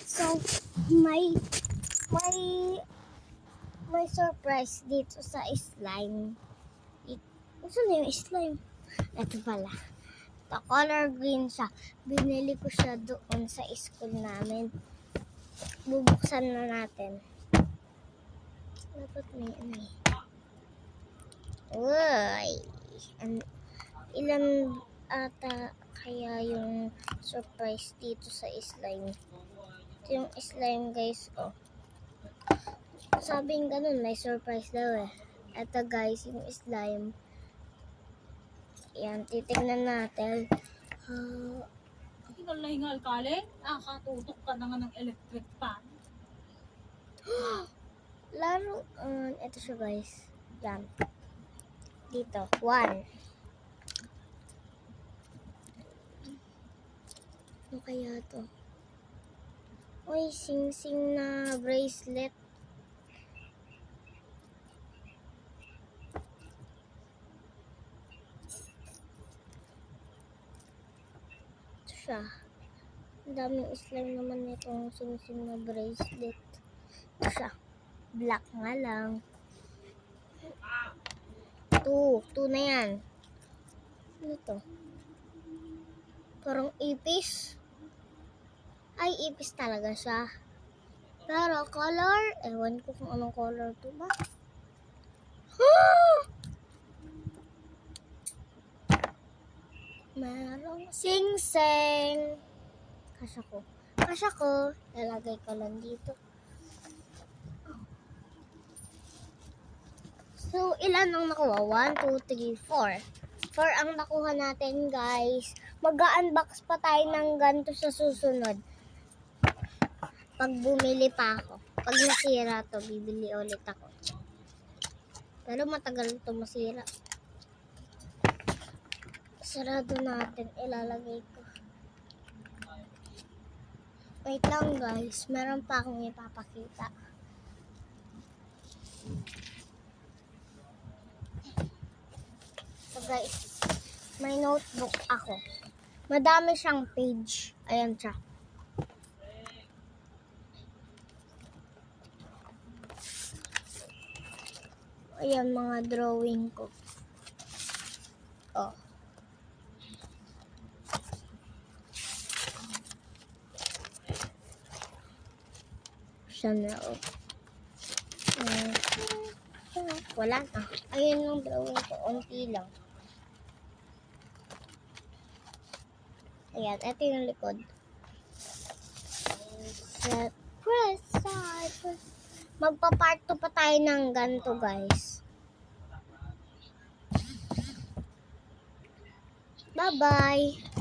So, may may surprise dito sa slime. Saan na yung slime? Ito pala. The color green siya. Binili ko siya doon sa school namin. Bubuksan na natin. Dapat may ano eh. Uy! Ilan ata kaya yung surprise dito sa slime? Ito yung slime guys. Oh. Sabing ganun, may surprise daw eh. Ito guys, yung slime. Yan, titignan natin. Hingal kali? Nakatutok ka na nga ng electric fan. Laro, ito siya guys. Yan. Dito, 1. Ano kaya to? Uy, sing-sing na bracelet. Ito siya. Ang daming slime naman itong sing-sing na bracelet. Ito siya. Black nga lang. 2 na yan. Ano to? Parang ipis. Ay, ipis talaga siya. Pero color, ewan ko kung anong color to ba. Merong sing-sing. Kasya ko. Lalagay ko lang dito. So, ilan ang nakuha? 1, 2, 3, 4. 4 ang nakuha natin, guys. Mag-unbox pa tayo ng ganito sa susunod. Pag bumili pa ako. Pag nasira to, bibili ulit ako. Pero matagal ito masira. Sarado natin. Ilalagay ko. Wait lang, guys. Meron pa akong ipapakita. So guys, may notebook ako. Madami siyang page. Ayan siya. Ayan mga drawing ko. Oh. Siya na oh. Wala na. Ayan yung drawing ko. Unti lang. Ayan, ito yung likod. Press side. Magpa-part 2 pa tayo ng ganito, guys. Bye-bye.